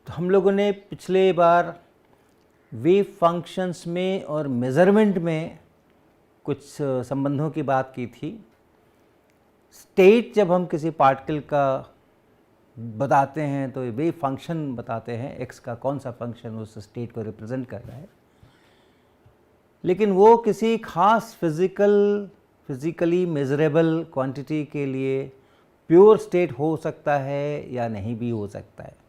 तो हम लोगों ने पिछले बार वेव फंक्शंस में और मेज़रमेंट में कुछ संबंधों की बात की थी। स्टेट जब हम किसी पार्टिकल का बताते हैं तो वेव फंक्शन बताते हैं, एक्स का कौन सा फंक्शन उस स्टेट को रिप्रेजेंट कर रहा है, लेकिन वो किसी खास फिज़िकली मेजरेबल क्वांटिटी के लिए प्योर स्टेट हो सकता है या नहीं भी हो सकता है।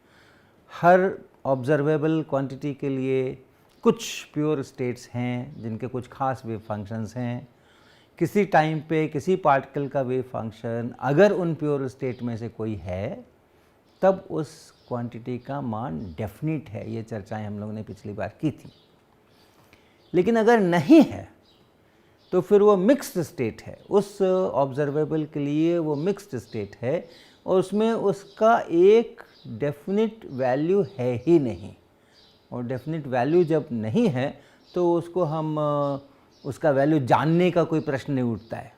हर ऑब्जर्वेबल क्वांटिटी के लिए कुछ प्योर स्टेट्स हैं जिनके कुछ खास वेव फंक्शंस हैं। किसी टाइम पे किसी पार्टिकल का वेव फंक्शन अगर उन प्योर स्टेट में से कोई है तब उस क्वांटिटी का मान डेफिनिट है। ये चर्चाएं हम लोगों ने पिछली बार की थी। लेकिन अगर नहीं है तो फिर वो मिक्स्ड स्टेट है, उस ऑब्जर्वेबल के लिए वो मिक्स्ड स्टेट है और उसमें उसका एक डेफिनिट वैल्यू है ही नहीं। और डेफिनिट वैल्यू जब नहीं है तो उसको हम उसका वैल्यू जानने का कोई प्रश्न नहीं उठता है।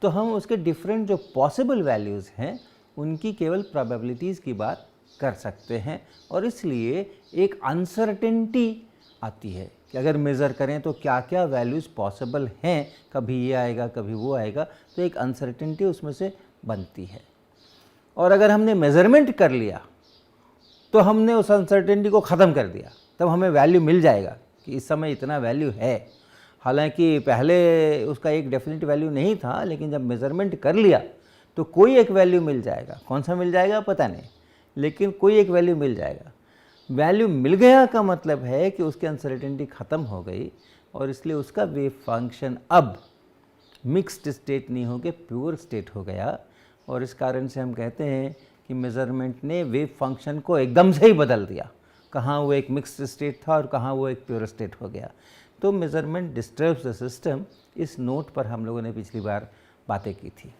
तो हम उसके डिफरेंट जो पॉसिबल वैल्यूज़ हैं उनकी केवल प्रोबेबिलिटीज़ की बात कर सकते हैं और इसलिए एक अनसर्टेनिटी आती है कि अगर मेज़र करें तो क्या क्या वैल्यूज़ पॉसिबल हैं, कभी ये आएगा कभी वो आएगा, तो एक अनसर्टेनिटी उसमें से बनती है। और अगर हमने मेज़रमेंट कर लिया तो हमने उस अनसर्टेनिटी को ख़त्म कर दिया, तब हमें वैल्यू मिल जाएगा कि इस समय इतना वैल्यू है। हालांकि पहले उसका एक डेफिनेट वैल्यू नहीं था, लेकिन जब मेज़रमेंट कर लिया तो कोई एक वैल्यू मिल जाएगा। कौन सा मिल जाएगा पता नहीं, लेकिन कोई एक वैल्यू मिल जाएगा। वैल्यू मिल गया का मतलब है कि उसकी अनसर्टेनिटी ख़त्म हो गई और इसलिए उसका वेव फंक्शन अब मिक्स्ड स्टेट नहीं होकर प्योर स्टेट हो गया। और इस कारण से हम कहते हैं कि मेज़रमेंट ने वेव फंक्शन को एकदम से ही बदल दिया। कहाँ वो एक मिक्स्ड स्टेट था और कहाँ वो एक प्योर स्टेट हो गया। तो मेज़रमेंट डिस्टर्ब्स द सिस्टम, इस नोट पर हम लोगों ने पिछली बार बातें की थी।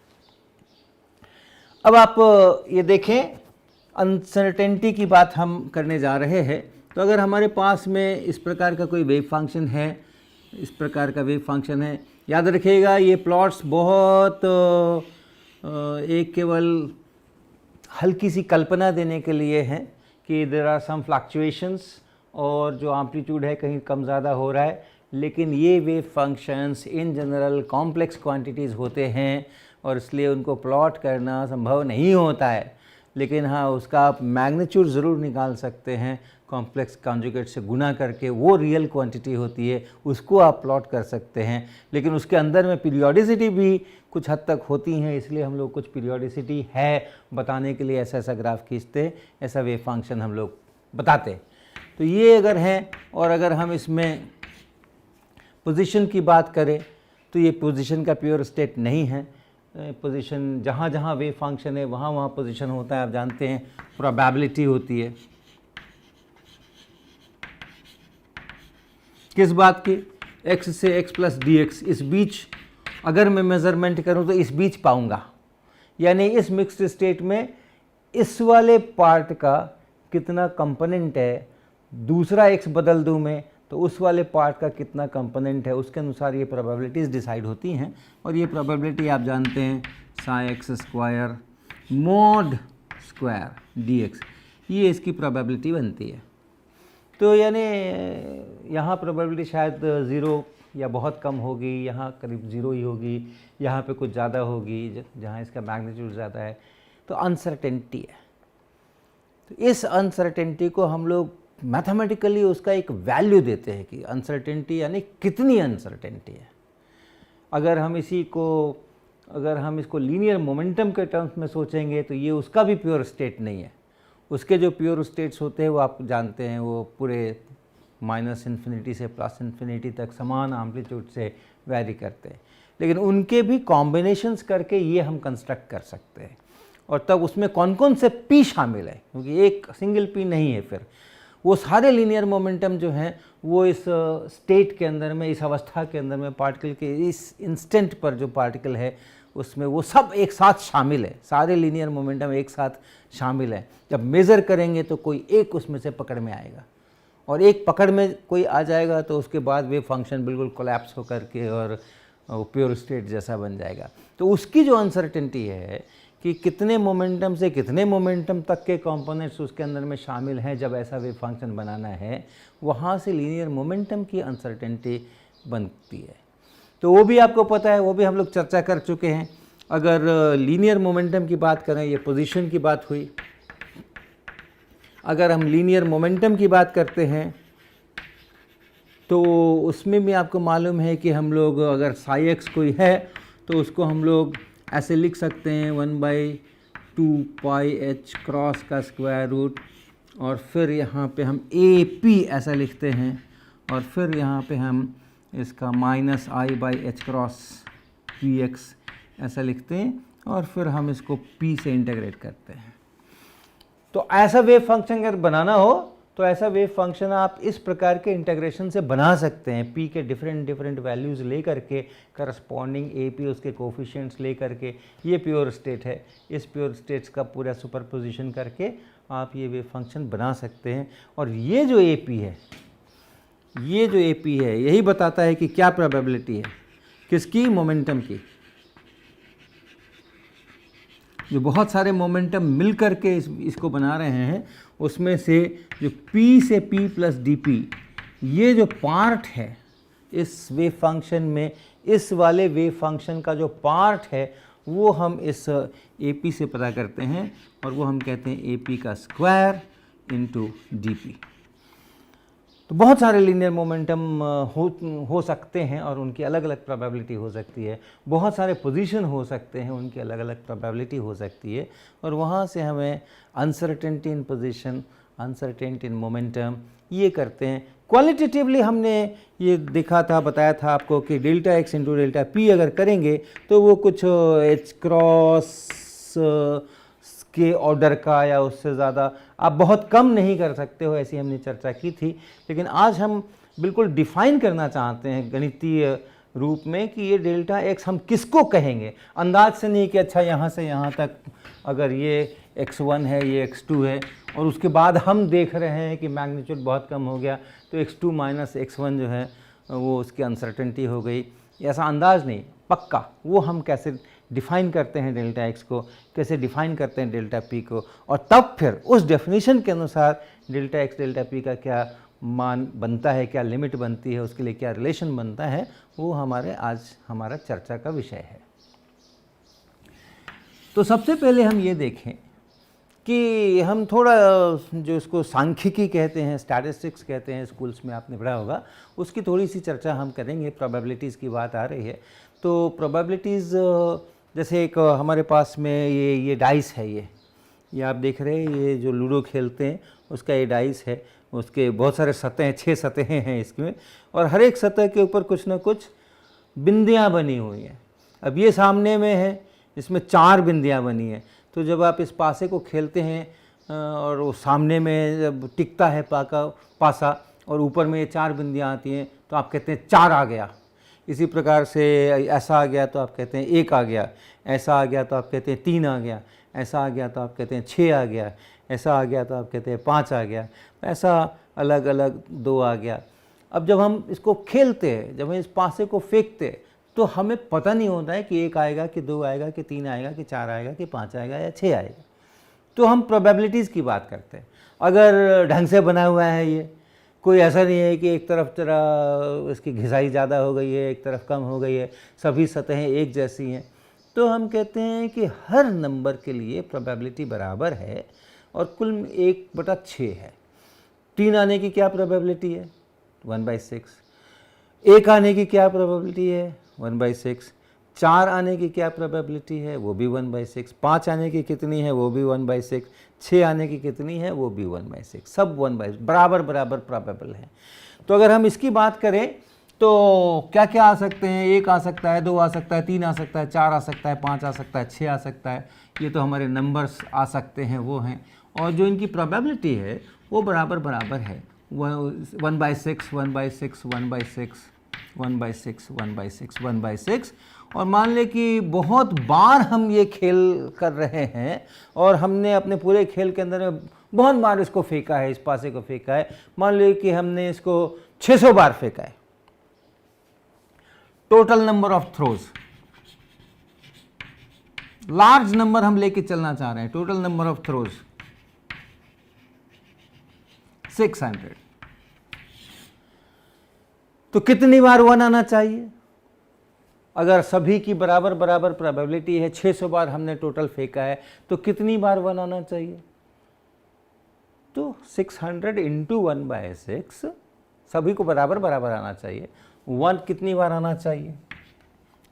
अब आप ये देखें, अनसर्टेनिटी की बात हम करने जा रहे हैं। तो अगर हमारे पास में इस प्रकार का कोई वेव फंक्शन है, इस प्रकार का वेव फंक्शन है, याद रखिएगा ये प्लॉट्स बहुत एक केवल हल्की सी कल्पना देने के लिए हैं कि देयर आर सम फ्लक्चुएशंस और जो एम्पलीट्यूड है कहीं कम ज़्यादा हो रहा है, लेकिन ये wave functions in general complex quantities होते हैं और इसलिए उनको प्लॉट करना संभव नहीं होता है। लेकिन हाँ, उसका आप मैग्नीट्यूड ज़रूर निकाल सकते हैं, कॉम्प्लेक्स कॉन्जुगेट से गुना करके वो रियल क्वांटिटी होती है उसको आप प्लॉट कर सकते हैं। लेकिन उसके अंदर में पीरियोडिसिटी भी कुछ हद तक होती हैं, इसलिए हम लोग कुछ पीरियोडिसिटी है बताने के लिए ऐसा ऐसा ग्राफ खींचते, ऐसा वेव फंक्शन हम लोग बताते। तो ये अगर है, और अगर हम इसमें पोजीशन की बात करें तो ये पोजीशन का प्योर स्टेट नहीं है। पोजीशन जहाँ जहाँ वेव फंक्शन है वहाँ वहाँ पोजीशन होता है। आप जानते हैं प्रोबेबिलिटी होती है किस बात की, x से x प्लस dx, इस बीच अगर मैं मेज़रमेंट करूं तो इस बीच पाऊंगा, यानी इस मिक्स्ड स्टेट में इस वाले पार्ट का कितना कंपोनेंट है, दूसरा x बदल दूं मैं तो उस वाले पार्ट का कितना कंपोनेंट है, उसके अनुसार ये प्रोबेबिलिटीज़ डिसाइड होती हैं। और ये प्रोबेबिलिटी आप जानते हैं Sai x square mod square dx, ये इसकी प्रोबेबिलिटी बनती है। तो यानी यहाँ प्रोबेबिलिटी शायद 0 या बहुत कम होगी, यहाँ करीब 0 ही होगी, यहाँ पे कुछ ज़्यादा होगी जहाँ इसका मैग्नीट्यूड ज़्यादा है। तो अनसर्टेनिटी है। तो इस अनसर्टेनिटी को हम लोग मैथमेटिकली उसका एक वैल्यू देते हैं कि अनसर्टेनिटी यानी कितनी अनसर्टेनिटी है। अगर हम इसको लीनियर मोमेंटम के टर्म्स में सोचेंगे तो ये उसका भी प्योर स्टेट नहीं है। उसके जो प्योर स्टेट्स होते हैं वो आप जानते हैं, वो पूरे -इन्फिनिटी से +इन्फिनिटी तक समान एम्पलीट्यूड से वैरी करते हैं। लेकिन उनके भी कॉम्बिनेशंस करके ये हम कंस्ट्रक्ट कर सकते हैं। और तब उसमें कौन कौन से पी शामिल है, क्योंकि एक सिंगल पी नहीं है, फिर वो सारे लीनियर मोमेंटम जो हैं वो इस स्टेट के अंदर में, इस अवस्था के अंदर में, पार्टिकल के इस इंस्टेंट पर जो पार्टिकल है उसमें वो सब एक साथ शामिल है। सारे लीनियर मोमेंटम एक साथ शामिल है। जब मेज़र करेंगे तो कोई एक उसमें से पकड़ में आएगा, और एक पकड़ में कोई आ जाएगा तो उसके बाद वेव फंक्शन बिल्कुल कोलैप्स होकर के और प्योर स्टेट जैसा बन जाएगा। तो उसकी जो अनसर्टेनिटी है कि कितने मोमेंटम से कितने मोमेंटम तक के कंपोनेंट्स उसके अंदर में शामिल हैं जब ऐसा वेव फंक्शन बनाना है, वहाँ से लीनियर मोमेंटम की अनसर्टेनिटी बनती है। तो वो भी आपको पता है, वो भी हम लोग चर्चा कर चुके हैं। अगर लीनियर मोमेंटम की बात करें, ये पोजीशन की बात हुई, अगर हम लीनियर मोमेंटम की बात करते हैं तो उसमें भी आपको मालूम है कि हम लोग अगर साई एक्स कोई है तो उसको हम लोग ऐसे लिख सकते हैं 1/2 पाई एच क्रॉस का स्क्वायर रूट, और फिर यहाँ पे हम ए पी ऐसा लिखते हैं, और फिर यहाँ पे हम इसका -i/h क्रॉस पी एक्स ऐसा लिखते हैं, और फिर हम इसको p से इंटीग्रेट करते हैं। तो ऐसा वेव फंक्शन अगर बनाना हो तो ऐसा वेव फंक्शन आप इस प्रकार के इंटीग्रेशन से बना सकते हैं, p के डिफरेंट वैल्यूज़ ले करके, करस्पॉन्डिंग AP उसके कोफिशिएंट्स ले करके। ये प्योर स्टेट है, इस प्योर स्टेट्स का पूरा सुपरपोजिशन करके आप ये वेव फंक्शन बना सकते हैं। और ये जो AP है, ये जो AP है, यही बताता है कि क्या प्रोबेबिलिटी है किसकी, मोमेंटम की। जो बहुत सारे मोमेंटम मिल करके इसको बना रहे हैं, उसमें से जो P से P प्लस DP, ये जो पार्ट है इस वेव फंक्शन में, इस वाले वेव फंक्शन का जो पार्ट है वो हम इस AP से पता करते हैं, और वो हम कहते हैं AP का स्क्वायर इंटू DP। तो बहुत सारे लीनियर मोमेंटम हो सकते हैं और उनकी अलग अलग प्रोबेबिलिटी हो सकती है। बहुत सारे पोजीशन हो सकते हैं, उनकी अलग अलग प्रोबेबिलिटी हो सकती है, और वहाँ से हमें uncertainty in position, uncertainty in momentum ये करते हैं। क्वालिटेटिवली हमने ये देखा था, बताया था आपको कि delta x into delta P अगर करेंगे तो वो कुछ एच क्रॉस के ऑर्डर का या उससे ज़्यादा आप बहुत कम नहीं कर सकते हो, ऐसी हमने चर्चा की थी। लेकिन आज हम बिल्कुल डिफ़ाइन करना चाहते हैं गणितीय रूप में कि ये डेल्टा एक्स हम किसको कहेंगे, अंदाज से नहीं कि अच्छा यहाँ से यहाँ तक अगर ये x1 है, ये x2 है, और उसके बाद हम देख रहे हैं कि मैग्नीट्यूड बहुत कम हो गया तो x2 माइनस x1 जो है वो उसकी अनसर्टेनिटी हो गई, ऐसा अंदाज नहीं, पक्का वो हम कैसे डिफ़ाइन करते हैं डेल्टा एक्स को, कैसे डिफ़ाइन करते हैं डेल्टा पी को, और तब फिर उस डेफिनेशन के अनुसार डेल्टा एक्स डेल्टा पी का क्या मान बनता है, क्या लिमिट बनती है, उसके लिए क्या रिलेशन बनता है, वो हमारा चर्चा का विषय है। तो सबसे पहले हम ये देखें कि हम थोड़ा जो इसको सांख्यिकी कहते हैं, स्टैटिस्टिक्स कहते हैं, स्कूल्स में आपने पढ़ा होगा, उसकी थोड़ी सी चर्चा हम करेंगे। प्रोबेबिलिटीज़ की बात आ रही है तो प्रोबेबिलिटीज़, जैसे एक हमारे पास में ये डाइस है, ये आप देख रहे हैं, ये जो लूडो खेलते हैं उसका ये डाइस है, उसके बहुत सारे सतहें, 6 सतहें हैं इसमें, और हर एक सतह के ऊपर कुछ ना कुछ बिंदियाँ बनी हुई हैं। अब ये सामने में है, इसमें 4 बिंदियाँ बनी हैं, तो जब आप इस पासे को खेलते हैं और वो सामने में जब टिकता है पासा और ऊपर में ये 4 बिंदियाँ आती हैं तो आप कहते हैं 4 आ गया। इसी प्रकार से ऐसा आ गया तो आप कहते हैं 1 आ गया, ऐसा आ गया तो आप कहते हैं 3 आ गया, ऐसा आ गया तो आप कहते हैं 6 आ गया, ऐसा आ गया तो आप कहते हैं 5 आ गया, ऐसा अलग अलग 2 आ गया। अब जब हम इसको खेलते हैं, जब हम इस पासे को फेंकते हैं तो हमें पता नहीं होता है कि 1 आएगा कि 2 आएगा कि 3 आएगा कि 4 आएगा कि 5 आएगा या 6 आएगा। तो हम प्रोबेबिलिटीज़ की बात करते हैं। अगर ढंग से बना हुआ है ये, कोई ऐसा नहीं है कि एक तरफ जरा इसकी घिसाई ज़्यादा हो गई है, एक तरफ कम हो गई है, सभी सतहें एक जैसी हैं, तो हम कहते हैं कि हर नंबर के लिए प्रोबेबिलिटी बराबर है और कुल 1/6 है। 3 आने की क्या प्रोबेबिलिटी है? 1/6। 1 आने की क्या प्रोबेबिलिटी है? 1/6। 4 आने की क्या प्रोबेबिलिटी है? वो भी 1/6। 5 आने की कितनी है? वो भी 1/6। 6 आने की कितनी है? वो भी 1/6। सब 1/6 बराबर बराबर प्रोबेबल है। तो अगर हम इसकी बात करें तो क्या क्या आ सकते हैं? 1 आ सकता है, 2 आ सकता है, 3 आ सकता है, 4 आ सकता है, 5 आ सकता है, 6 आ सकता है। ये तो हमारे नंबर्स आ सकते हैं, वो हैं। और जो इनकी प्रोबेबिलिटी है वो बराबर बराबर है, 1/6, 1/6, 1/6, 1/6, 1/6, 1/6। और मान लें कि बहुत बार हम ये खेल कर रहे हैं और हमने अपने पूरे खेल के अंदर में बहुत बार इसको फेंका है, इस पासे को फेंका है। मान लीजिए कि हमने इसको 600 बार फेंका है। Total number of throws large number हम लेके चलना चाह रहे हैं, टोटल नंबर ऑफ थ्रोज 600, तो कितनी बार 1 आना चाहिए? अगर सभी की बराबर बराबर प्रोबेबिलिटी है, 600 बार हमने टोटल फेंका है, तो कितनी बार 1 आना चाहिए? तो 600 इंटू 1/6, सभी को बराबर बराबर आना चाहिए। 1 कितनी बार आना चाहिए?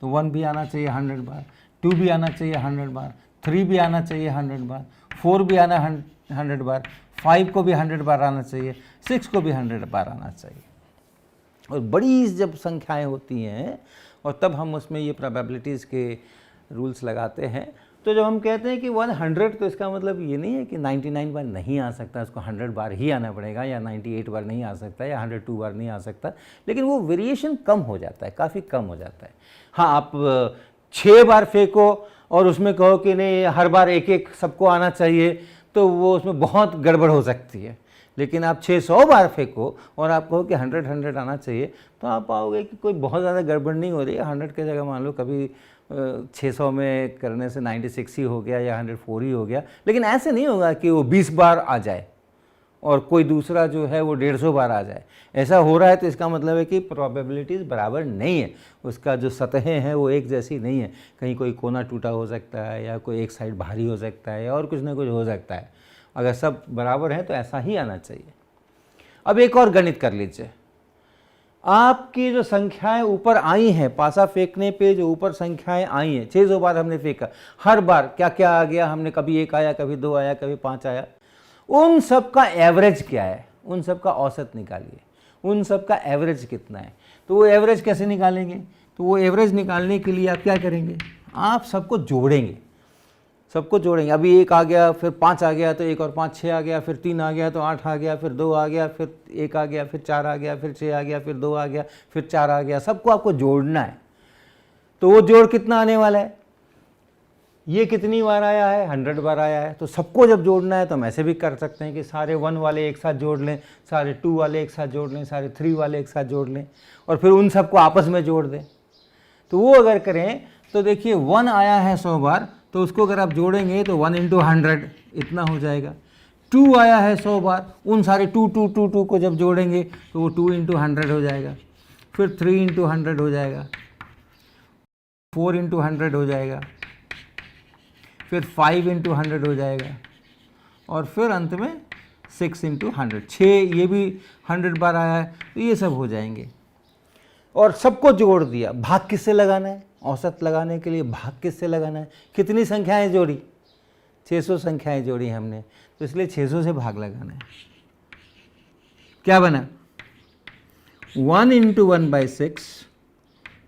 तो 1 भी आना चाहिए 100 बार, 2 भी आना चाहिए 100 बार, 3 भी आना चाहिए 100 बार, 4 भी आना 100 बार, 5 को भी 100 बार आना चाहिए, 6 को भी 100 बार आना चाहिए। और बड़ी जब संख्याएं होती हैं और तब हम उसमें ये प्रोबेबिलिटीज़ के रूल्स लगाते हैं। तो जब हम कहते हैं कि 100, तो इसका मतलब ये नहीं है कि 99 बार नहीं आ सकता, उसको 100 बार ही आना पड़ेगा, या 98 बार नहीं आ सकता, या 102 बार नहीं आ सकता, लेकिन वो वेरिएशन कम हो जाता है, काफ़ी कम हो जाता है। हाँ, आप 6 बार फेंको और उसमें कहो कि नहीं हर बार एक एक सबको आना चाहिए, तो वो उसमें बहुत गड़बड़ हो सकती है। लेकिन आप 600 बार फेंको और आप कहो कि 100 आना चाहिए, तो आप पाओगे कि कोई बहुत ज़्यादा गड़बड़ नहीं हो रही है। 100 की जगह मान लो कभी 600 में करने से 96 ही हो गया या 104 ही हो गया, लेकिन ऐसे नहीं होगा कि वो 20 बार आ जाए और कोई दूसरा जो है वो 150 बार आ जाए। ऐसा हो रहा है तो इसका मतलब है कि प्रोबेबिलिटीज़ बराबर नहीं है, उसका जो सतहें हैं वो एक जैसी नहीं है। कहीं कोई कोना टूटा हो सकता है, या कोई एक साइड भारी हो सकता है, और कुछ ना कुछ हो सकता है। अगर सब बराबर हैं तो ऐसा ही आना चाहिए। अब एक और गणित कर लीजिए। आपकी जो संख्याएं ऊपर आई हैं, पासा फेंकने पे जो ऊपर संख्याएं आई हैं, 600 बार हमने फेंका, हर बार क्या क्या आ गया? हमने कभी 1 आया, कभी 2 आया, कभी 5 आया। उन सब का एवरेज क्या है? उन सब का औसत निकालिए, उन सब का एवरेज कितना है? तो वो एवरेज कैसे निकालेंगे? तो वो एवरेज निकालने के लिए आप क्या करेंगे? आप सबको जोड़ेंगे, सबको जोड़ेंगे। अभी 1 आ गया, फिर 5 आ गया, तो 1 और 5 6 आ गया, फिर 3 आ गया तो 8 आ गया, फिर 2 आ गया, फिर 1 आ गया, फिर 4 आ गया, फिर 6 आ गया, फिर 2 आ गया, फिर 4 आ गया। सबको आपको जोड़ना है। तो वो जोड़ कितना आने वाला है? ये कितनी बार आया है? 100 बार आया है। तो सबको जब जोड़ना है तो हम ऐसे भी कर सकते हैं कि सारे 1 वाले एक साथ जोड़ लें, सारे 2 वाले एक साथ जोड़ लें, सारे 3 वाले एक साथ जोड़ लें, और फिर उन सबको आपस में जोड़ दें। तो वो अगर करें तो देखिए 1 आया है 100 बार, तो उसको अगर आप जोड़ेंगे तो 1 × 100 इतना हो जाएगा। 2 आया है 100 बार, उन सारे 2 2 2 2 को जब जोड़ेंगे तो वो 2 × 100 हो जाएगा। फिर 3 × 100 हो जाएगा, 4 × 100 हो जाएगा, फिर 5 × 100 हो जाएगा, और फिर अंत में 6 × 100। 6 ये भी 100 बार आया है, तो ये सब हो जाएंगे। और सबको जोड़ दिया। भाग किससे लगाना है? औसत लगाने के लिए भाग किससे लगाना है? कितनी संख्याएं जोड़ी? 600 संख्याएं जोड़ी हमने, तो इसलिए 600 से भाग लगाना है। क्या बना? 1 × 1/6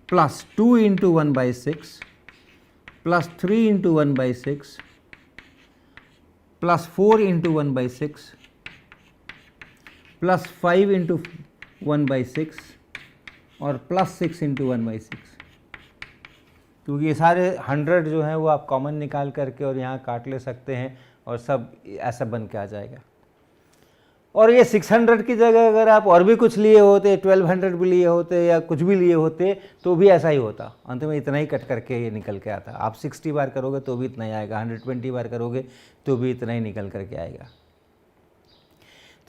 प्लस 2 × 1/6 प्लस 3 × 1/6 प्लस 4 × 1/6 प्लस 5 × 1/6 और प्लस 6 × 1/6। क्योंकि ये सारे 100 जो हैं वो आप कॉमन निकाल करके और यहाँ काट ले सकते हैं, और सब ऐसा बन के आ जाएगा। और ये 600 की जगह अगर आप और भी कुछ लिए होते, 1200 भी लिए होते या कुछ भी लिए होते, तो भी ऐसा ही होता। अंत में इतना ही कट करके ये निकल के आता। आप 60 बार करोगे तो भी इतना ही आएगा, 120 बार करोगे तो भी इतना ही निकल करके आएगा।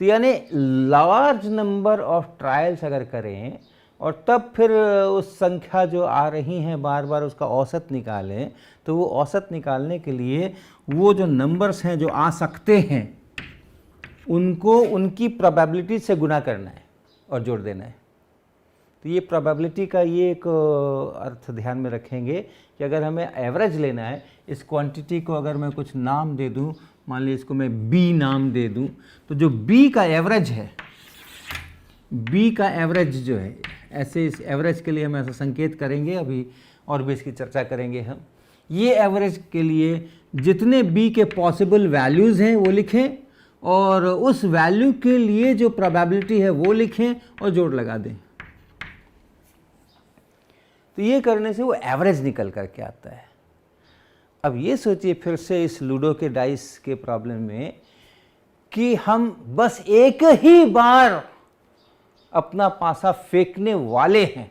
तो यानी लार्ज नंबर ऑफ ट्रायल्स अगर करें और तब फिर उस संख्या जो आ रही हैं बार बार उसका औसत निकालें, तो वो औसत निकालने के लिए वो जो नंबर्स हैं जो आ सकते हैं उनको उनकी प्रोबेबिलिटी से गुना करना है और जोड़ देना है। तो ये प्रोबेबिलिटी का ये एक अर्थ ध्यान में रखेंगे कि अगर हमें एवरेज लेना है, इस क्वांटिटी को अगर मैं कुछ नाम दे दूं, मान लीजिए इसको मैं b नाम दे दूं, तो जो b का एवरेज है, b का एवरेज जो है, ऐसे इस एवरेज के लिए हम ऐसा संकेत करेंगे, अभी और भी इसकी चर्चा करेंगे हम। ये एवरेज के लिए जितने b के पॉसिबल वैल्यूज़ हैं वो लिखें, और उस वैल्यू के लिए जो प्रोबेबिलिटी है वो लिखें और जोड़ लगा दें। तो ये करने से वो एवरेज निकल करके आता है। अब ये सोचिए फिर से इस लूडो के डाइस के प्रॉब्लम में कि हम बस एक ही बार अपना पासा फेंकने वाले हैं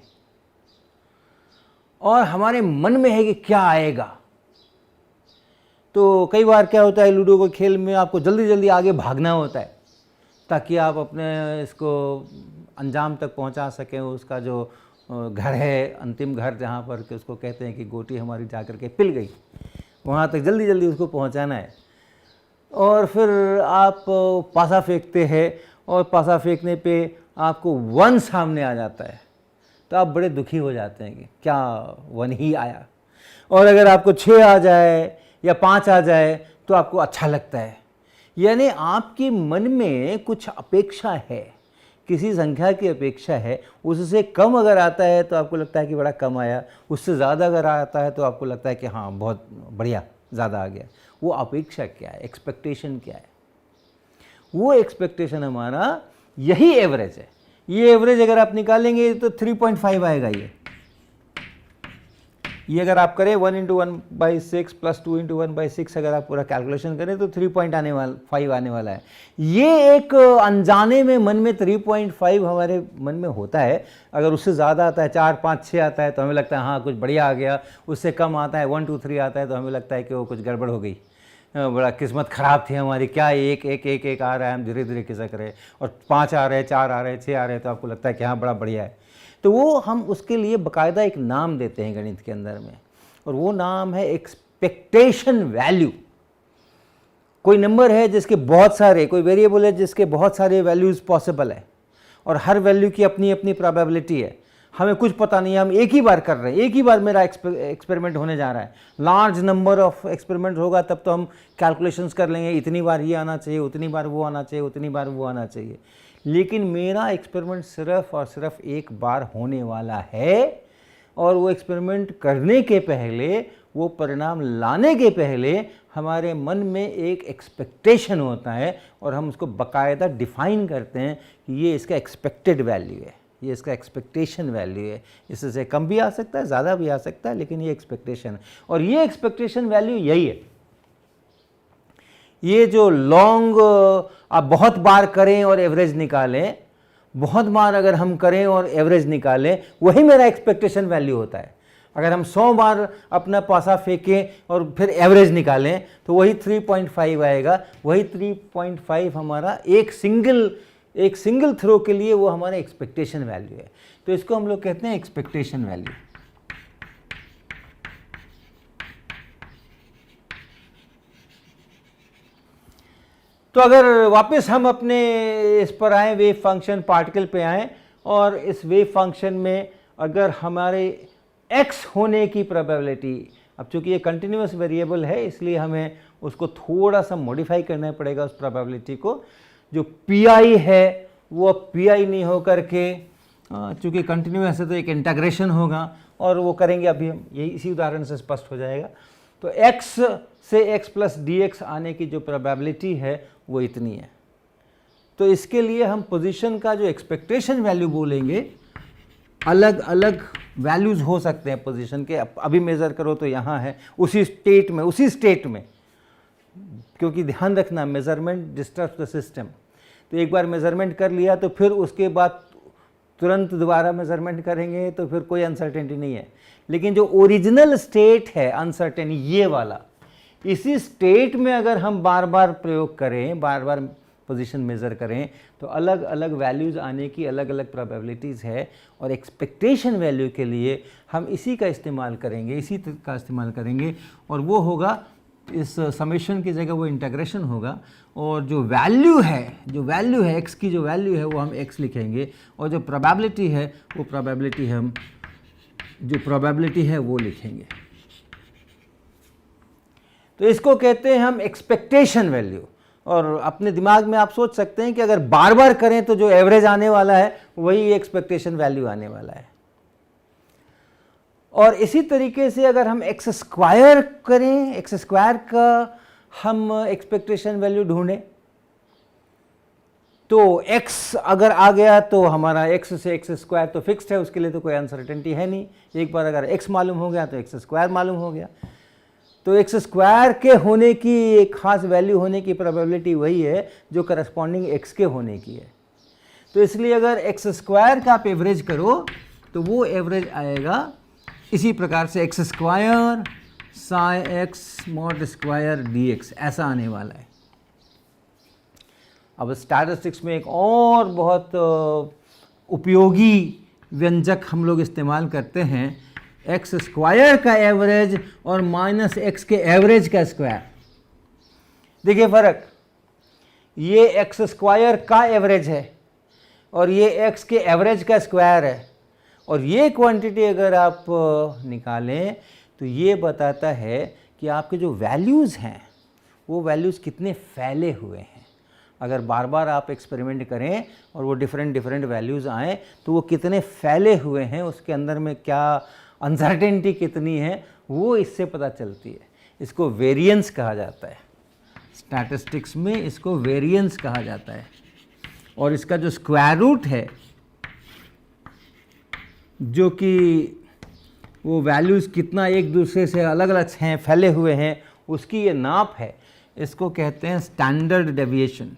और हमारे मन में है कि क्या आएगा, तो कई बार क्या होता है, लूडो के खेल में आपको जल्दी जल्दी आगे भागना होता है ताकि आप अपने इसको अंजाम तक पहुंचा सकें। उसका जो घर है, अंतिम घर जहाँ पर कि उसको कहते हैं कि गोटी हमारी जाकर के पिल गई, वहाँ तक जल्दी जल्दी उसको पहुँचाना है। और फिर आप पासा फेंकते हैं और पासा फेंकने पे आपको 1 सामने आ जाता है, तो आप बड़े दुखी हो जाते हैं कि क्या 1 ही आया। और अगर आपको 6 आ जाए या 5 आ जाए तो आपको अच्छा लगता है। यानी आपके मन में कुछ अपेक्षा है, किसी संख्या की अपेक्षा है। उससे कम अगर आता है तो आपको लगता है कि बड़ा कम आया, उससे ज़्यादा अगर आता है तो आपको लगता है कि हाँ बहुत बढ़िया, ज़्यादा आ गया। वो अपेक्षा क्या है, एक्सपेक्टेशन क्या है? वो एक्सपेक्टेशन हमारा यही एवरेज है। ये एवरेज अगर आप निकालेंगे तो 3.5 आएगा। ये अगर आप करें 1 × 1/6 + 2 × 1/6 अगर आप पूरा कैलकुलेशन करें तो 3.5 आने वाला है। ये एक अनजाने में मन में 3.5 हमारे मन में होता है। अगर उससे ज़्यादा आता है, 4, 5, 6 आता है तो हमें लगता है हाँ कुछ बढ़िया आ गया। उससे कम आता है, 1, 2, 3 आता है तो हमें लगता है कि वो कुछ गड़बड़ हो गई, बड़ा किस्मत ख़राब थी हमारी, क्या एक आ रहा है, हम धीरे धीरे खिसक रहे, और 5 आ रहे, 4 आ रहे, 6 आ रहे, तो आपको लगता है कि हाँ बड़ा बढ़िया है। तो वो हम उसके लिए बाकायदा एक नाम देते हैं गणित के अंदर में, और वो नाम है एक्सपेक्टेशन वैल्यू। कोई नंबर है जिसके बहुत सारे, कोई वेरिएबल है जिसके बहुत सारे वैल्यूज़ पॉसिबल है, और हर वैल्यू की अपनी अपनी प्रोबेबिलिटी है। हमें कुछ पता नहीं है, हम एक ही बार कर रहे हैं, एक ही बार मेरा एक्सपेरिमेंट होने जा रहा है। लार्ज नंबर ऑफ एक्सपेरिमेंट होगा तब तो हम कैलकुलेशंस कर लेंगे, इतनी बार ये आना चाहिए, उतनी बार वो आना चाहिए, उतनी बार वो आना चाहिए। लेकिन मेरा एक्सपेरिमेंट सिर्फ और सिर्फ एक बार होने वाला है, और वो एक्सपेरिमेंट करने के पहले, वो परिणाम लाने के पहले हमारे मन में एक एक्सपेक्टेशन होता है, और हम उसको बाकायदा डिफाइन करते हैं कि ये इसका एक्सपेक्टेड वैल्यू है, ये इसका एक्सपेक्टेशन वैल्यू है। इससे कम भी आ सकता है, ज़्यादा भी आ सकता है, लेकिन ये एक्सपेक्टेशन है। और ये एक्सपेक्टेशन वैल्यू यही है। ये जो लॉन्ग आप बहुत बार करें और एवरेज निकालें, बहुत बार अगर हम करें और एवरेज निकालें, वही मेरा एक्सपेक्टेशन वैल्यू होता है। अगर हम 100 बार अपना पासा फेंकें और फिर एवरेज निकालें तो वही 3.5 आएगा। वही 3.5 हमारा एक सिंगल थ्रो के लिए वो हमारा एक्सपेक्टेशन वैल्यू है। तो इसको हम लोग कहते हैं एक्सपेक्टेशन वैल्यू। तो अगर वापस हम अपने इस पर आएँ, वेव फंक्शन पार्टिकल पे आएँ, और इस वेव फंक्शन में अगर हमारे x होने की प्रोबेबिलिटी, अब चूंकि ये कंटिन्यूस वेरिएबल है इसलिए हमें उसको थोड़ा सा मॉडिफाई करना पड़ेगा उस प्रोबेबिलिटी को। जो pi है वो अब pi नहीं हो करके, चूँकि कंटिन्यूस है तो एक इंटीग्रेशन होगा, और वो करेंगे अभी हम, यही इसी उदाहरण से स्पष्ट हो जाएगा। तो x से x + dx आने की जो प्रोबेबिलिटी है वो इतनी है। तो इसके लिए हम पोजीशन का जो एक्सपेक्टेशन वैल्यू बोलेंगे, अलग अलग वैल्यूज़ हो सकते हैं पोजीशन के। अभी मेज़र करो तो यहाँ है, उसी स्टेट में, क्योंकि ध्यान रखना मेज़रमेंट डिस्टर्ब्स द सिस्टम। तो एक बार मेज़रमेंट कर लिया तो फिर उसके बाद तुरंत दोबारा मेज़रमेंट करेंगे तो फिर कोई अनसर्टेनिटी नहीं है। लेकिन जो ओरिजिनल स्टेट है अनसर्टेन, ये वाला, इसी स्टेट में अगर हम बार बार प्रयोग करें, बार बार पोजीशन मेज़र करें, तो अलग अलग वैल्यूज़ आने की अलग अलग प्रोबेबिलिटीज़ है। और एक्सपेक्टेशन वैल्यू के लिए हम इसी का इस्तेमाल करेंगे, और वो होगा, इस समेशन की जगह वो इंटीग्रेशन होगा। और जो वैल्यू है x की जो वैल्यू है वो हम x लिखेंगे, और जो प्रोबेबिलिटी है वो लिखेंगे। तो इसको कहते हैं हम एक्सपेक्टेशन वैल्यू। और अपने दिमाग में आप सोच सकते हैं कि अगर बार बार करें तो जो एवरेज आने वाला है वही एक्सपेक्टेशन वैल्यू आने वाला है। और इसी तरीके से अगर हम एक्स स्क्वायर करें, एक्स स्क्वायर का हम एक्सपेक्टेशन वैल्यू ढूंढें, तो x अगर आ गया तो हमारा x से x स्क्वायर तो फिक्स्ड है, उसके लिए तो कोई अनसर्टेनिटी है नहीं। एक बार अगर x मालूम हो गया तो x स्क्वायर मालूम हो गया। तो एक्स स्क्वायर के होने की एक खास वैल्यू होने की प्रोबेबिलिटी वही है जो करस्पॉन्डिंग x के होने की है। तो इसलिए अगर एक्स स्क्वायर का आप एवरेज करो तो वो एवरेज आएगा इसी प्रकार से, x square Sai x mod square dx, ऐसा आने वाला है। अब स्टैटिस्टिक्स में एक और बहुत उपयोगी व्यंजक हम लोग इस्तेमाल करते हैं, एक्स स्क्वायर का एवरेज और माइनस एक्स के एवरेज का स्क्वायर। देखिए फ़र्क, ये एक्स स्क्वायर का एवरेज है और ये एक्स के एवरेज का स्क्वायर है, और ये क्वांटिटी अगर आप निकालें तो ये बताता है कि आपके जो वैल्यूज़ हैं वो वैल्यूज़ कितने फैले हुए हैं। अगर बार बार आप एक्सपेरिमेंट करें और वो डिफरेंट वैल्यूज़ आएँ तो वो कितने फैले हुए हैं, उसके अंदर में क्या अनसर्टेनिटी कितनी है, वो इससे पता चलती है। इसको वेरिएंस कहा जाता है, स्टैटिस्टिक्स में इसको वेरिएंस कहा जाता है। और इसका जो स्क्वायर रूट है, जो कि वो वैल्यूज़ कितना एक दूसरे से अलग अलग हैं, फैले हुए हैं, उसकी ये नाप है। इसको कहते हैं स्टैंडर्ड डेविएशन।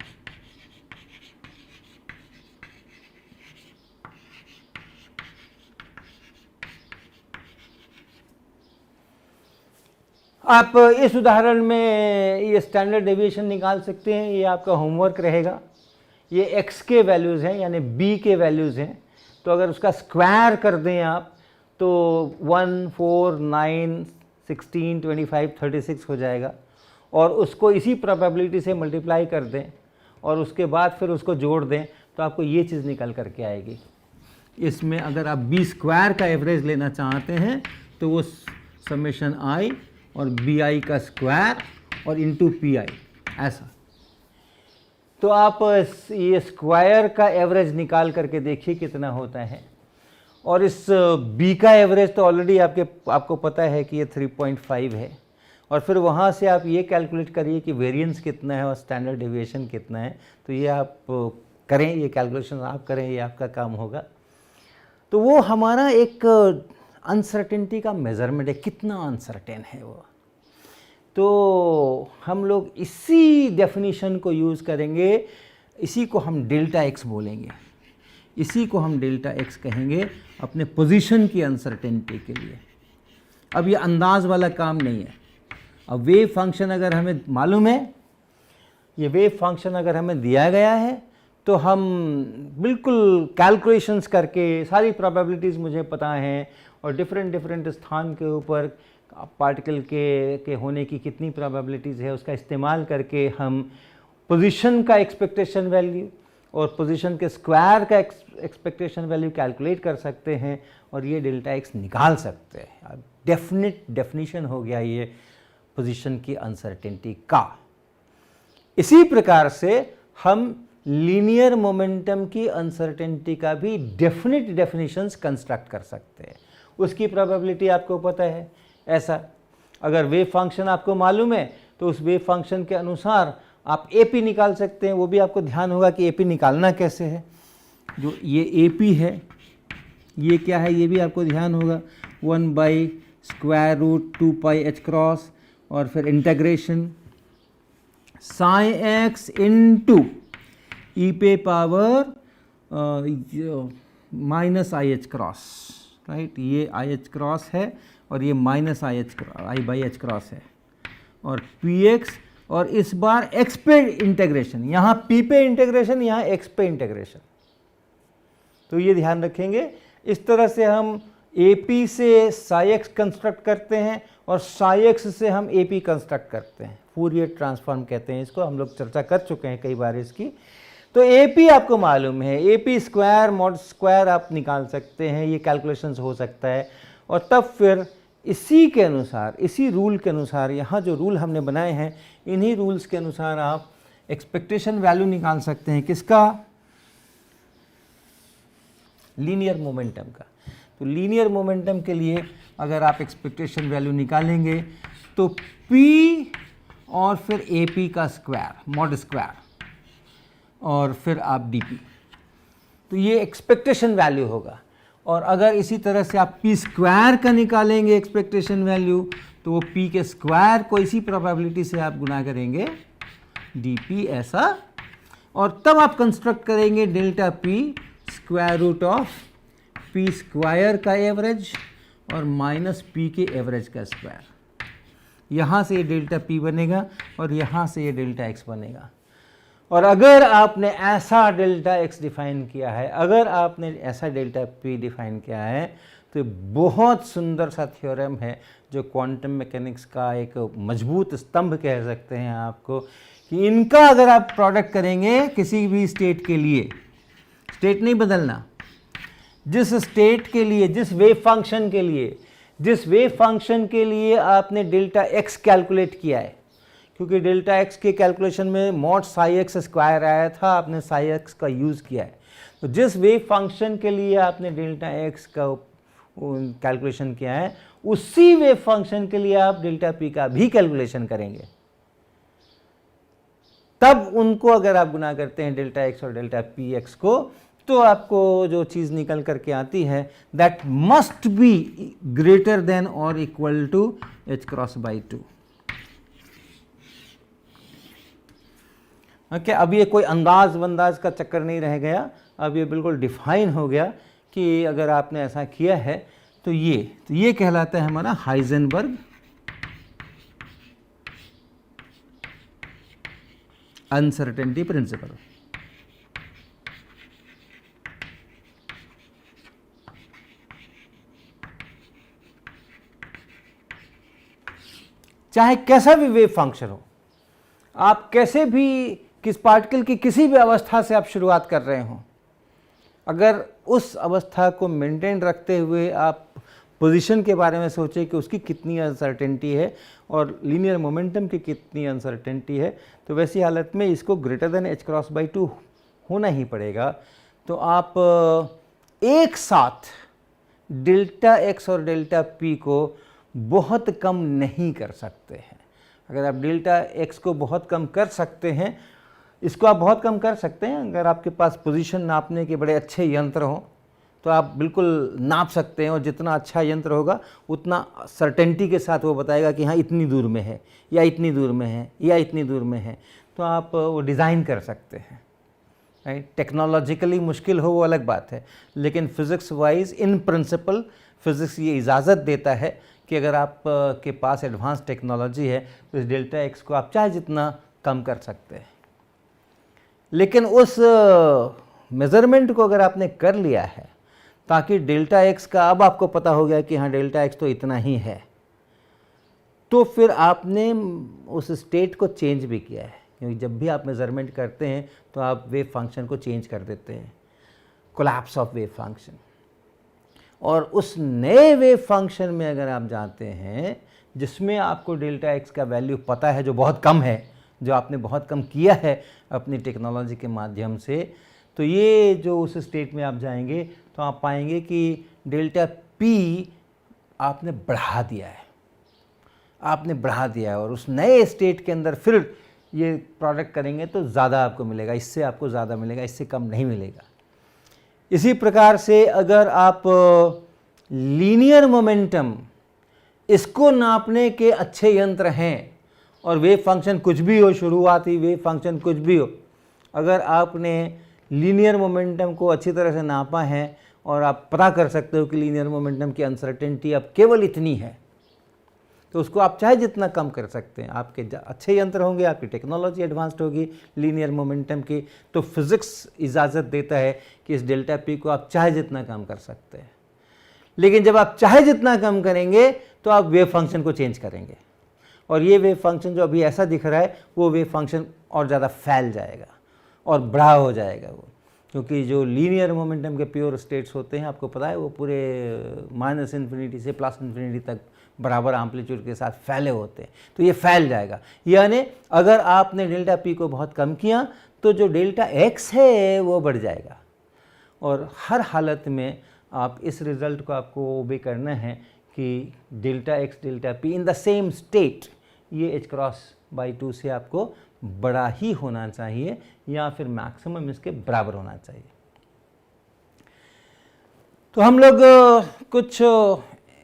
आप इस उदाहरण में ये स्टैंडर्ड डेविएशन निकाल सकते हैं, ये आपका होमवर्क रहेगा। ये x के वैल्यूज़ हैं, यानी b के वैल्यूज़ हैं, तो अगर उसका स्क्वायर कर दें आप तो 1, 4, 9, 16, 25, 36 हो जाएगा, और उसको इसी प्रोबेबिलिटी से मल्टीप्लाई कर दें और उसके बाद फिर उसको जोड़ दें तो आपको ये चीज़ निकल करके आएगी। इसमें अगर आप b स्क्वायर का एवरेज लेना चाहते हैं तो वो समेशन i और bi का स्क्वायर और इंटू पी आई, ऐसा। तो आप ये स्क्वायर का एवरेज निकाल करके देखिए कितना होता है, और इस b का एवरेज तो ऑलरेडी आपको पता है कि ये 3.5 है, और फिर वहाँ से आप ये कैलकुलेट करिए कि वेरिएंस कितना है और स्टैंडर्ड डेविएशन कितना है। तो ये आप करें, ये कैलकुलेशन आप करें, ये आपका काम होगा। तो वो हमारा एक अनसर्टेनिटी का मेज़रमेंट है, कितना अनसर्टेन है वो। तो हम लोग इसी डेफिनेशन को यूज़ करेंगे, इसी को हम डेल्टा एक्स बोलेंगे, इसी को हम डेल्टा एक्स कहेंगे अपने पोजीशन की अनसर्टेनिटी के लिए। अब ये अंदाज वाला काम नहीं है। अब वेव फंक्शन अगर हमें मालूम है, ये वेव फंक्शन अगर हमें दिया गया है, तो हम बिल्कुल कैलकुलेशंस करके, सारी प्रोबेबिलिटीज़ मुझे पता हैं और डिफरेंट स्थान के ऊपर पार्टिकल के होने की कितनी प्रोबेबिलिटीज़ है, उसका इस्तेमाल करके हम पोजीशन का एक्सपेक्टेशन वैल्यू और पोजीशन के स्क्वायर का एक्सपेक्टेशन वैल्यू कैलकुलेट कर सकते हैं और ये डेल्टा एक्स निकाल सकते हैं। डेफिनेट डेफिनेशन हो गया ये पोजीशन की अनसर्टेनिटी का। इसी प्रकार से हम लीनियर मोमेंटम की अनसर्टेनिटी का भी डेफिनेट डेफिनेशंस कंस्ट्रक्ट कर सकते हैं। उसकी प्रोबेबिलिटी आपको पता है। ऐसा अगर वेव फंक्शन आपको मालूम है तो उस वेव फंक्शन के अनुसार आप AP निकाल सकते हैं। वो भी आपको ध्यान होगा कि AP निकालना कैसे है। जो ये AP है, ये क्या है, ये भी आपको ध्यान होगा। 1/√2 पाई h क्रॉस और फिर इंटीग्रेशन साई एक्स इंटू ई पे power minus I H cross, right. ये आई एच क्रॉस है और ये minus I by H cross है, और पी एक्स, और इस बार x पे इंटीग्रेशन, यहाँ p पे इंटीग्रेशन, यहाँ x पे इंटीग्रेशन। तो ये ध्यान रखेंगे। इस तरह से हम AP से साई x कंस्ट्रक्ट करते हैं और साई x से हम AP कंस्ट्रक्ट करते हैं। फूरियर ट्रांसफॉर्म कहते हैं इसको, हम लोग चर्चा कर चुके हैं कई बार इसकी। तो AP आपको मालूम है, AP स्क्वायर मॉड स्क्वायर आप निकाल सकते हैं, ये कैलकुलेशंस हो सकता है। और तब फिर इसी के अनुसार, इसी रूल के अनुसार, यहाँ जो रूल हमने बनाए हैं, इन्हीं रूल्स के अनुसार आप एक्सपेक्टेशन वैल्यू निकाल सकते हैं। किसका? लीनियर मोमेंटम का। तो लीनियर मोमेंटम के लिए अगर आप एक्सपेक्टेशन वैल्यू निकालेंगे तो P और फिर AP का स्क्वायर मॉड स्क्वायर और फिर आप DP, तो ये एक्सपेक्टेशन वैल्यू होगा। और अगर इसी तरह से आप P स्क्वायर का निकालेंगे एक्सपेक्टेशन वैल्यू, तो वो P के स्क्वायर को इसी प्रोबेबिलिटी से आप गुना करेंगे DP, ऐसा। और तब आप कंस्ट्रक्ट करेंगे delta P square root of P square का एवरेज और माइनस P के एवरेज का स्क्वायर। यहाँ से ये डेल्टा पी बनेगा और यहाँ से ये डेल्टा एक्स बनेगा। और अगर आपने ऐसा डेल्टा एक्स डिफाइन किया है, अगर आपने ऐसा डेल्टा पी डिफाइन किया है, तो बहुत सुंदर सा थ्योरम है जो क्वांटम मैकेनिक्स का एक मजबूत स्तंभ कह सकते हैं आपको, कि इनका अगर आप प्रोडक्ट करेंगे किसी भी स्टेट के लिए, स्टेट नहीं बदलना, जिस स्टेट के लिए, जिस वेव फंक्शन के लिए, जिस वेव फंक्शन के लिए आपने डेल्टा एक्स कैलकुलेट किया है, क्योंकि डेल्टा एक्स के कैलकुलेशन में मॉड साई एक्स स्क्वायर आया था, आपने साई एक्स का यूज़ किया है, तो जिस वेव फंक्शन के लिए आपने डेल्टा एक्स का कैलकुलेशन किया है, उसी वेव फंक्शन के लिए आप डेल्टा पी का भी कैलकुलेशन करेंगे। तब उनको अगर आप गुना करते हैं डेल्टा एक्स और डेल्टा पी एक्स को, तो आपको जो चीज़ निकल करके आती है that must be greater than और equal to h cross by 2। Okay, अब ये कोई अंदाज वंदाज का चक्कर नहीं रह गया, अब ये बिल्कुल डिफाइन हो गया कि अगर आपने ऐसा किया है तो ये कहलाता है हमारा हाइजेनबर्ग अनसर्टेनिटी प्रिंसिपल। चाहे कैसा भी वेव फंक्शन हो, आप कैसे भी किस पार्टिकल की किसी भी अवस्था से आप शुरुआत कर रहे हो, अगर उस अवस्था को मेंटेन रखते हुए आप पोजीशन के बारे में सोचें कि उसकी कितनी अनसर्टेनिटी है और लीनियर मोमेंटम की कितनी अनसर्टेनिटी है, तो वैसी हालत में इसको greater than h cross by 2 होना ही पड़ेगा। तो आप एक साथ डेल्टा एक्स और डेल्टा पी को बहुत कम नहीं कर सकते हैं। अगर आप डेल्टा एक्स को बहुत कम कर सकते हैं, इसको आप बहुत कम कर सकते हैं, अगर आपके पास पोजीशन नापने के बड़े अच्छे यंत्र हों तो आप बिल्कुल नाप सकते हैं, और जितना अच्छा यंत्र होगा उतना सर्टेनिटी के साथ वो बताएगा कि हाँ इतनी दूर में है या इतनी दूर में है या इतनी दूर में है, तो आप वो डिज़ाइन कर सकते हैं। राइट, टेक्नोलॉजिकली मुश्किल हो वो अलग बात है, लेकिन physics wise in principle physics ये इजाज़त देता है कि अगर आप के पास एडवांस टेक्नोलॉजी है तो इस डेल्टा एक्स को आप चाहे जितना कम कर सकते हैं। लेकिन उस मेज़रमेंट को अगर आपने कर लिया है ताकि डेल्टा एक्स का अब आपको पता हो गया कि हाँ डेल्टा एक्स तो इतना ही है, तो फिर आपने उस स्टेट को चेंज भी किया है, क्योंकि जब भी आप मेज़रमेंट करते हैं तो आप वेव फंक्शन को चेंज कर देते हैं, कोलैप्स ऑफ वेव फंक्शन। और उस नए वेव फंक्शन में अगर आप जाते हैं जिसमें आपको डेल्टा एक्स का वैल्यू पता है, जो बहुत कम है, जो आपने बहुत कम किया है अपनी टेक्नोलॉजी के माध्यम से, तो ये जो उस स्टेट में आप जाएंगे तो आप पाएंगे कि डेल्टा पी आपने बढ़ा दिया है, आपने बढ़ा दिया है, और उस नए स्टेट के अंदर फिर ये प्रोडक्ट करेंगे तो ज़्यादा आपको मिलेगा, इससे आपको ज़्यादा मिलेगा, इससे कम नहीं मिलेगा। इसी प्रकार से अगर आप लीनियर मोमेंटम, इसको नापने के अच्छे यंत्र हैं, और वेव फंक्शन कुछ भी हो, शुरुआती वेव फंक्शन कुछ भी हो, अगर आपने लीनियर मोमेंटम को अच्छी तरह से नापा है और आप पता कर सकते हो कि लीनियर मोमेंटम की अनसर्टेनिटी अब केवल इतनी है, तो उसको आप चाहे जितना कम कर सकते हैं। आपके अच्छे यंत्र होंगे, आपकी टेक्नोलॉजी एडवांस्ड होगी लीनियर मोमेंटम की, तो फिज़िक्स इजाज़त देता है कि इस डेल्टा पी को आप चाहे जितना कम कर सकते हैं। लेकिन जब आप चाहे जितना कम करेंगे तो आप वेव फंक्शन को चेंज करेंगे, और ये वेव फंक्शन जो अभी ऐसा दिख रहा है वो वेव फंक्शन और ज़्यादा फैल जाएगा और बड़ा हो जाएगा वो, क्योंकि जो लीनियर मोमेंटम के प्योर स्टेट्स होते हैं आपको पता है वो पूरे माइनस इन्फिनिटी से प्लस इन्फिनिटी तक बराबर एम्पलीट्यूड के साथ फैले होते हैं, तो ये फैल जाएगा। यानी अगर आपने डेल्टा पी को बहुत कम किया तो जो डेल्टा एक्स है वो बढ़ जाएगा, और हर हालत में आप इस रिज़ल्ट को आपको भी करना है कि delta x delta P in the same state, ये h क्रॉस बाई 2 से आपको बड़ा ही होना चाहिए या फिर मैक्सिमम इसके बराबर होना चाहिए। तो हम लोग कुछ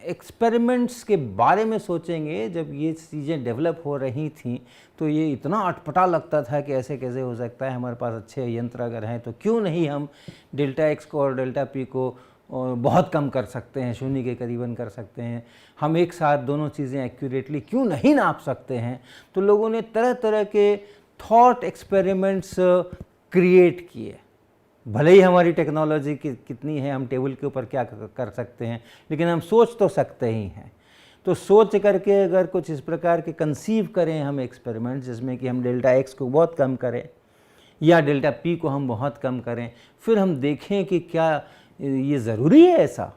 एक्सपेरिमेंट्स के बारे में सोचेंगे। जब ये चीज़ें डेवलप हो रही थी तो ये इतना अटपटा लगता था कि ऐसे कैसे हो सकता है, हमारे पास अच्छे यंत्र अगर हैं तो क्यों नहीं हम डेल्टा एक्स को और डेल्टा पी को और बहुत कम कर सकते हैं, शून्य के करीबन कर सकते हैं, हम एक साथ दोनों चीज़ें एक्यूरेटली क्यों नहीं नाप सकते हैं। तो लोगों ने तरह तरह के थॉट एक्सपेरिमेंट्स क्रिएट किए। भले ही हमारी टेक्नोलॉजी कितनी है, हम टेबल के ऊपर क्या कर सकते हैं, लेकिन हम सोच तो सकते ही हैं। तो सोच करके अगर कुछ इस प्रकार के कंसीव करें हम एक्सपेरिमेंट, जिसमें कि हम डेल्टा एक्स को बहुत कम करें या डेल्टा पी को हम बहुत कम करें, फिर हम देखें कि क्या ये ज़रूरी है ऐसा।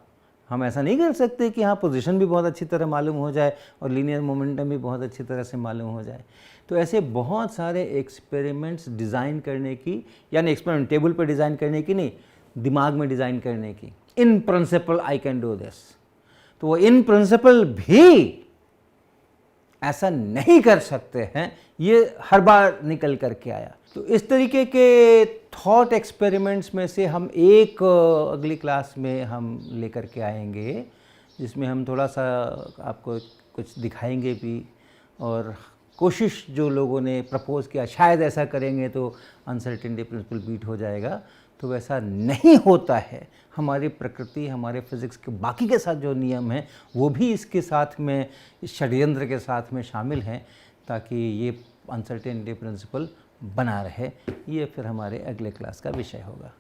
हम ऐसा नहीं कर सकते कि हाँ पोजीशन भी बहुत अच्छी तरह मालूम हो जाए और लीनियर मोमेंटम भी बहुत अच्छी तरह से मालूम हो जाए। तो ऐसे बहुत सारे एक्सपेरिमेंट्स डिज़ाइन करने की, यानी एक्सपेरिमेंट टेबल पर डिज़ाइन करने की नहीं, दिमाग में डिज़ाइन करने की। In principle I can do this. तो वो इन प्रिंसिपल भी ऐसा नहीं कर सकते हैं, ये हर बार निकल करके आया। तो इस तरीके के थॉट एक्सपेरिमेंट्स में से हम एक अगली क्लास में हम लेकर के आएंगे, जिसमें हम थोड़ा सा आपको कुछ दिखाएंगे भी, और कोशिश जो लोगों ने प्रपोज़ किया शायद ऐसा करेंगे तो अनसर्टेनिटी प्रिंसिपल बीट हो जाएगा, तो वैसा नहीं होता है। हमारी प्रकृति, हमारे फिज़िक्स के बाकी के साथ जो नियम हैं वो भी इसके साथ में, इस षड्यंत्र के साथ में शामिल हैं, ताकि ये अनसर्टेनिटी प्रिंसिपल बना रहे। ये फिर हमारे अगले क्लास का विषय होगा।